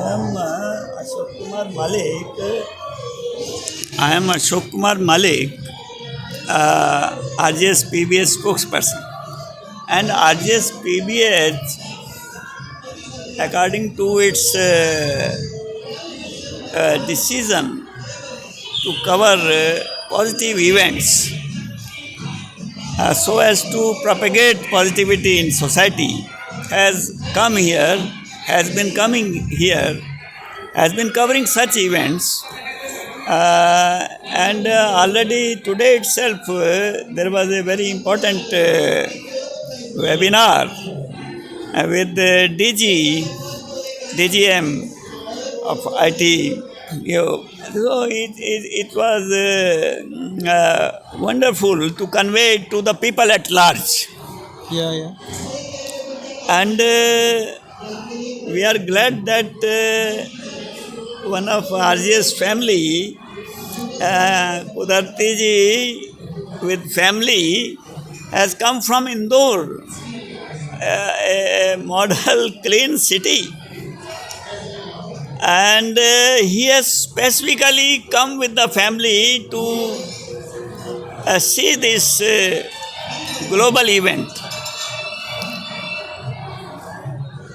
Ashok Kumar Malik. I am Ashok Kumar Malik, RJS PBS spokesperson. And RJS PBS, according to its decision to cover positive events so as to propagate positivity in society, has been covering such events. And already today itself there was a very important webinar with the DGM of IT. So it was wonderful to convey it to the people at large. Yeah. And we are glad that one of RG's family, Kudarti ji with family, has come from Indore, a model clean city. And he has specifically come with the family to see this global event.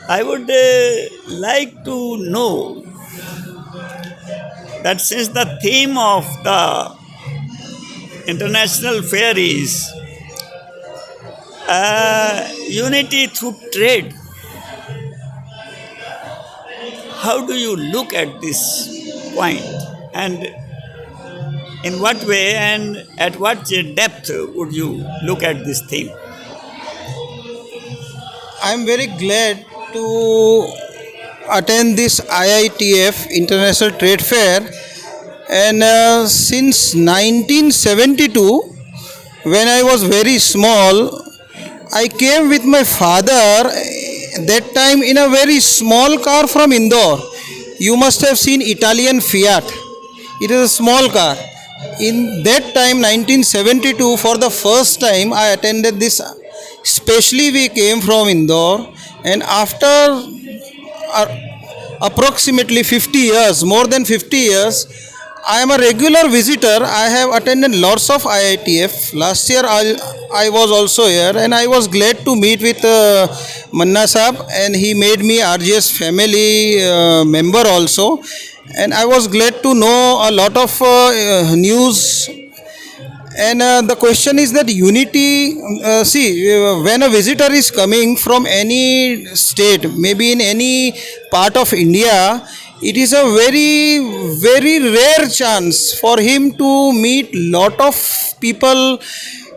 I would like to know that since the theme of the international fair is unity through trade, how do you look at this point, and in what way and at what depth would you look at this theme? I am very glad to attend this IITF International Trade Fair, and since 1972, when I was very small, I came with my father that time in a very small car from Indore. You must have seen Italian Fiat. It is a small car. In that time, 1972, for the first time I attended this. Especially we came from Indore, and after approximately 50 years, more than 50 years, I am a regular visitor. I have attended lots of IITF. Last year I was also here, and I was glad to meet with Manna Saab, and he made me RGS family member also. And I was glad to know a lot of news. And the question is that unity, when a visitor is coming from any state, maybe in any part of India, it is a very, very rare chance for him to meet lot of people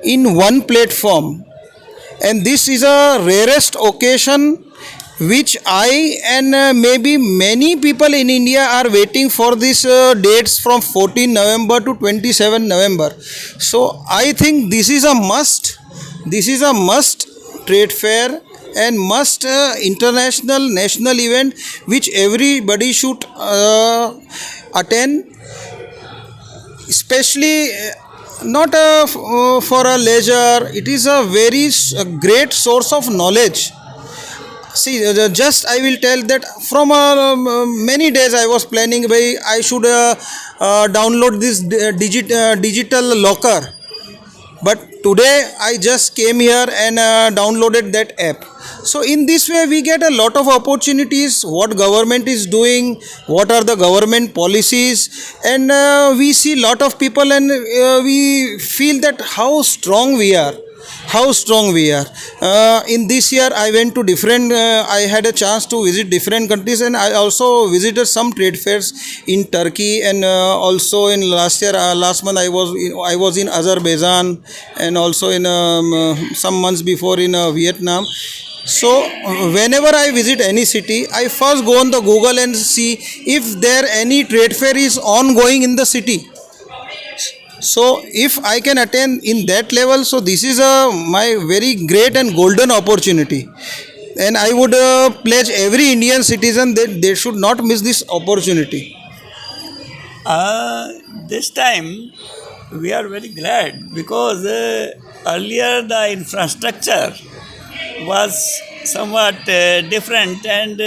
in one platform. And this is a rarest occasion which I and maybe many people in India are waiting for these dates from 14 November to 27 November. So I think this is a must. This is a must trade fair and must international national event which everybody should attend, especially not for a leisure. It is a very great source of knowledge. See, just I will tell that from many days I was planning I should download this digital locker. But today I just came here and downloaded that app. So in this way we get a lot of opportunities, what government is doing, what are the government policies, and we see lot of people, and we feel that how strong we are. In this year I went to different, I had a chance to visit different countries, and I also visited some trade fairs in Turkey, and also in last month I was in Azerbaijan, and also in some months before in Vietnam. So whenever I visit any city, I first go on the Google and see if there any trade fair is ongoing in the city. So if I can attend in that level, so this is my very great and golden opportunity, and I would pledge every Indian citizen that they should not miss this opportunity. This time we are very glad because earlier the infrastructure was somewhat different, and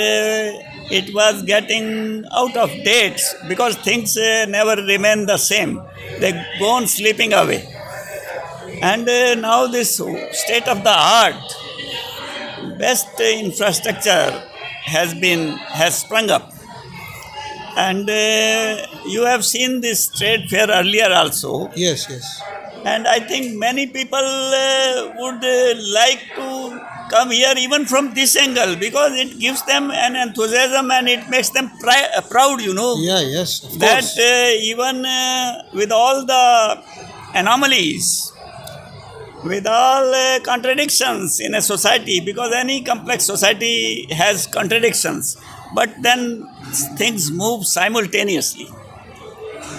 it was getting out of date because things never remain the same. They go on slipping away. And now this state of the art, best infrastructure has sprung up. And you have seen this trade fair earlier also. Yes, yes. And I think many people would like to come here even from this angle because it gives them an enthusiasm and it makes them proud, Yeah, yes, of that course. even with all the anomalies, with all contradictions in a society, because any complex society has contradictions, but then things move simultaneously.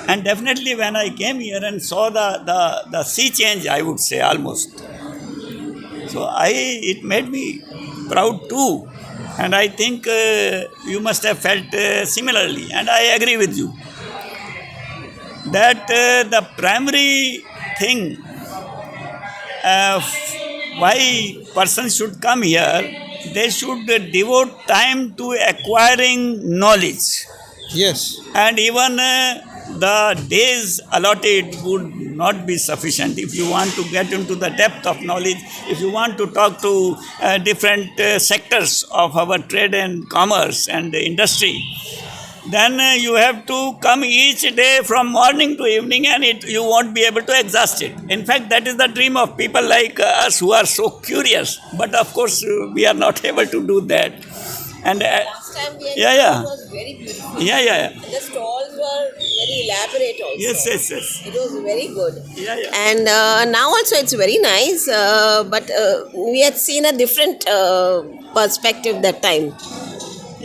And definitely when I came here and saw the sea change, I would say almost. So it made me proud too. And I think you must have felt similarly. And I agree with you that the primary thing why persons should come here, they should devote time to acquiring knowledge. Yes, And even the days allotted would not be sufficient if you want to get into the depth of knowledge, if you want to talk to different sectors of our trade and commerce and industry. Then you have to come each day from morning to evening and you won't be able to exhaust it. In fact, that is the dream of people like us who are so curious. But of course, we are not able to do that. And Last time we had yeah, yeah. it was very beautiful. yeah. And the stalls were very elaborate also. Yes. It was very good. Yeah. And now also it's very nice, but we had seen a different perspective that time.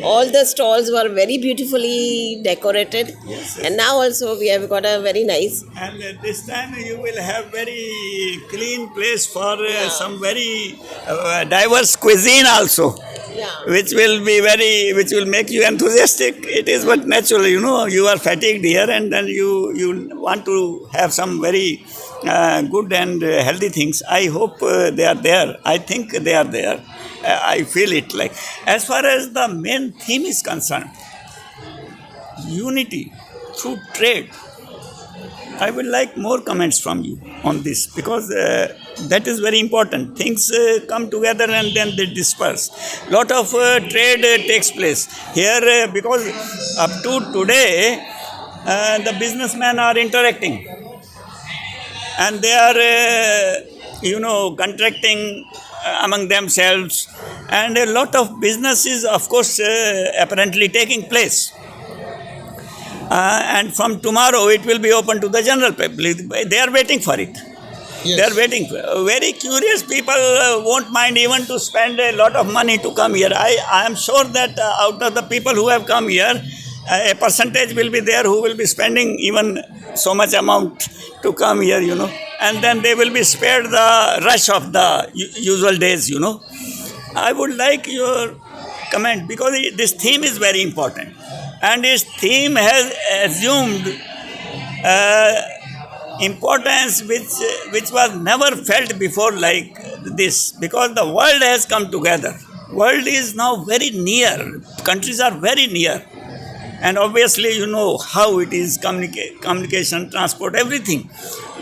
All the stalls were very beautifully decorated, Yes. and now also we have got a very nice. And this time you will have very clean place for some very diverse cuisine also, Yeah. which will make you enthusiastic. It is but natural, you are fatigued here and then you want to have some very good and healthy things. I hope they are there. I think they are there. I feel it like. As far as the main theme is concerned, unity through trade, I would like more comments from you on this because that is very important. Things come together and then they disperse. Lot of trade takes place here because up to today the businessmen are interacting and they are contracting among themselves, and a lot of business is of course apparently taking place. And from tomorrow it will be open to the general public. They are waiting for it. yes. They are waiting. Very curious people won't mind even to spend a lot of money to come here. I am sure that out of the people who have come here, a percentage will be there who will be spending even so much amount to come here, and then they will be spared the rush of the usual days, I would like your comment because this theme is very important. And his theme has assumed importance which was never felt before like this, because the world has come together. World is now very near. Countries are very near. And obviously, how it is communication, transport, everything.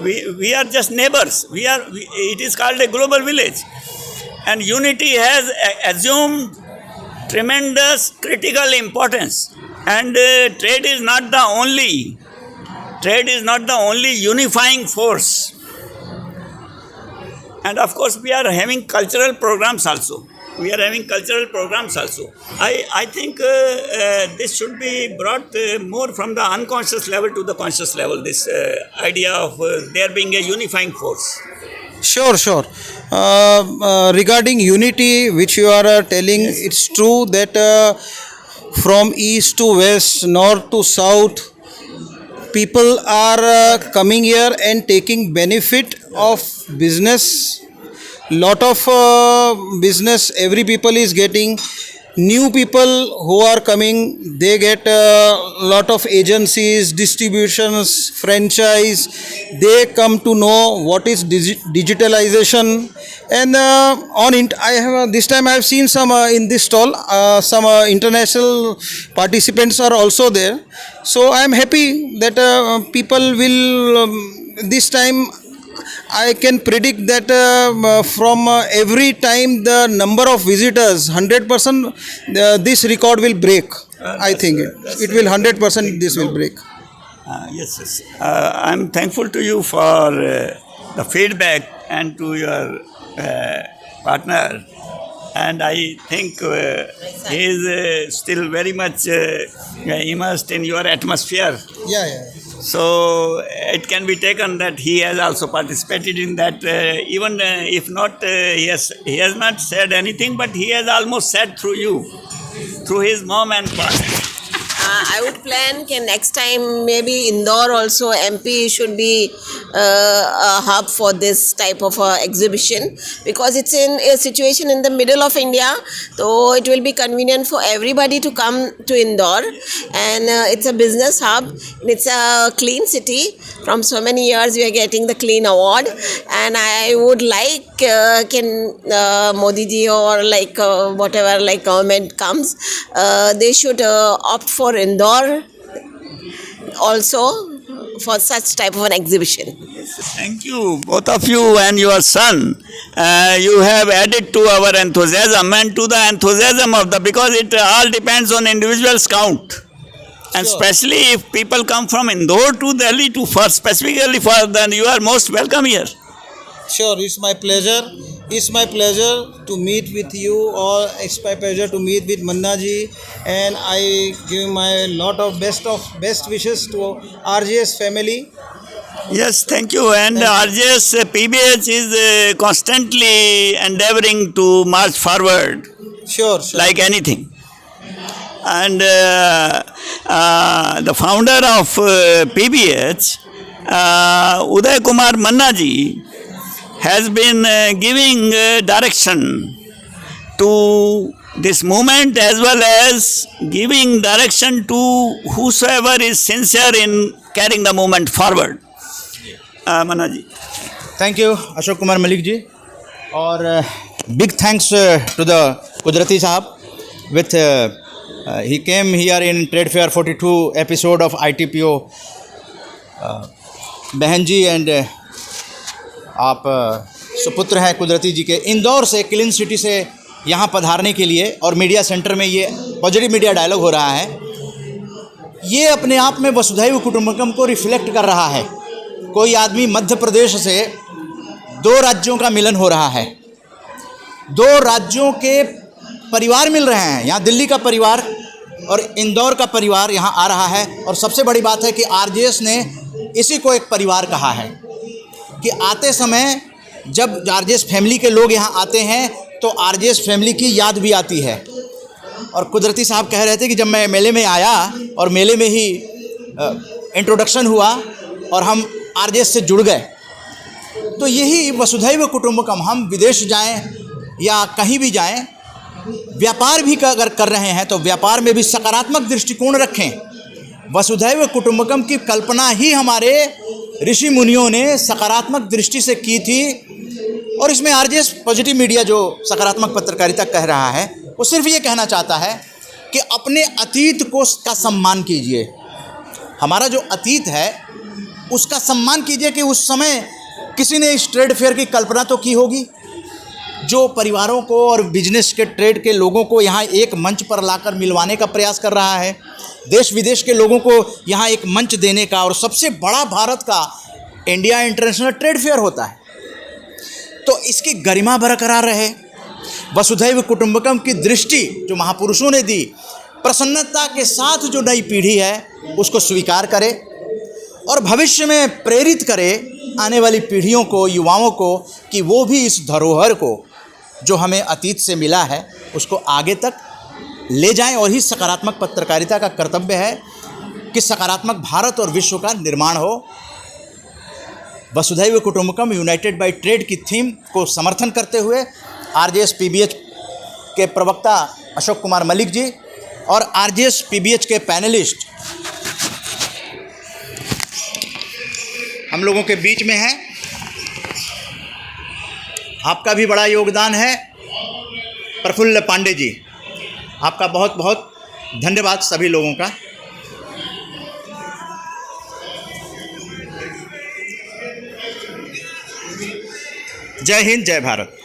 We are just neighbors. It is called a global village. And unity has assumed tremendous critical importance. And trade is not the only unifying force. And of course, we are having cultural programs also. I think this should be brought more from the unconscious level to the conscious level, this idea of there being a unifying force. Sure. Regarding unity, which you are telling, it's true that from east to west, north to south, people are coming here and taking benefit of business. Lot of business every people is getting, new people who are coming, they get a lot of agencies, distributions, franchise. They come to know what is digitalization. And I have this time I have seen some in this stall, some international participants are also there. So I am happy that people will this time I can predict that from every time the number of visitors 100%, this record will break. I think it will 100% this will break. Yes, yes. I'm thankful to you for the feedback and to your partner. And I think he is still very much immersed in your atmosphere. Yeah. So it can be taken that he has also participated in that. Even if not, he has not said anything, but he has almost said through you, through his mom and father. I would plan next time maybe Indore also MP should be a hub for this type of exhibition, because it's in a situation in the middle of India, so it will be convenient for everybody to come to Indore, and it's a business hub. It's a clean city. From so many years we are getting the clean award, and I would like can Modi ji or like whatever like government comes, they should opt for Indore also for such type of an exhibition. Thank you, both of you and your son. You have added to our enthusiasm and to the enthusiasm of because it all depends on individuals' count. And Sure. especially if people come from Indore to Delhi to specifically for then you are most welcome here. Sure, it's my pleasure. It's my pleasure to meet with you, or it's my pleasure to meet with Manna ji, and I give my lot of best wishes to RJS family. Yes, thank you. And RJS PBH is constantly endeavoring to march forward Sure. like anything. And the founder of PBH, Uday Kumar Manna ji, has been giving direction to this movement as well as giving direction to whosoever is sincere in carrying the movement forward. Manna ji. Thank you Ashok Kumar Malik ji, और big thanks to the Kudrati sahab with he came here in trade fair 42 episode of ITPO. बहन जी and आप सुपुत्र हैं कुदरती जी के, इंदौर से clean city से यहाँ पधारने के लिए, और मीडिया सेंटर में ये पॉजिटिव मीडिया डायलॉग हो रहा है, ये अपने आप में वसुधैव कुटुंबकम को रिफ्लेक्ट कर रहा है. कोई आदमी मध्य प्रदेश से 2 राज्यों का मिलन हो रहा है, 2 राज्यों के परिवार मिल रहे हैं. यहाँ दिल्ली का परिवार और इंदौर का परिवार यहाँ आ रहा है. और सबसे बड़ी बात है कि RJS ने इसी को एक परिवार कहा है कि आते समय जब RJS फैमिली के लोग यहाँ आते हैं तो RJS फैमिली की याद भी आती है. और कुदरती साहब कह रहे थे कि जब मैं मेले में आया और मेले में ही इंट्रोडक्शन हुआ और हम RJS से जुड़ गए, तो यही वसुधैव कुटुंबकम. हम विदेश जाएं या कहीं भी जाएं, व्यापार भी अगर कर रहे हैं तो व्यापार में भी सकारात्मक दृष्टिकोण रखें. वसुधैव कुटुंबकम की कल्पना ही हमारे ऋषि मुनियों ने सकारात्मक दृष्टि से की थी, और इसमें RJS पॉजिटिव मीडिया जो सकारात्मक पत्रकारिता कह रहा है, वो सिर्फ ये कहना चाहता है कि अपने अतीत को का सम्मान कीजिए. हमारा जो अतीत है उसका सम्मान कीजिए कि उस समय किसी ने इस ट्रेड फेयर की कल्पना तो की होगी, जो परिवारों को और बिजनेस के ट्रेड के लोगों को यहाँ एक मंच पर लाकर मिलवाने का प्रयास कर रहा है, देश विदेश के लोगों को यहाँ एक मंच देने का. और सबसे बड़ा भारत का इंडिया इंटरनेशनल ट्रेड फेयर होता है, तो इसकी गरिमा बरकरार रहे. वसुधैव कुटुंबकम की दृष्टि जो महापुरुषों ने दी, प्रसन्नता के साथ जो नई पीढ़ी है उसको स्वीकार करे और भविष्य में प्रेरित करे आने वाली पीढ़ियों को, युवाओं को, कि वो भी इस धरोहर को जो हमें अतीत से मिला है उसको आगे तक ले जाएं. और ही सकारात्मक पत्रकारिता का कर्तव्य है कि सकारात्मक भारत और विश्व का निर्माण हो. वसुधैव कुटुंबकम यूनाइटेड बाय ट्रेड की थीम को समर्थन करते हुए RJS PBH के प्रवक्ता अशोक कुमार मलिक जी और आरजेएस पीबीएच के पैनलिस्ट हम लोगों के बीच में हैं। आपका भी बड़ा योगदान है प्रफुल्ल पांडे जी, आपका बहुत बहुत धन्यवाद सभी लोगों का। जय हिंद, जय भारत।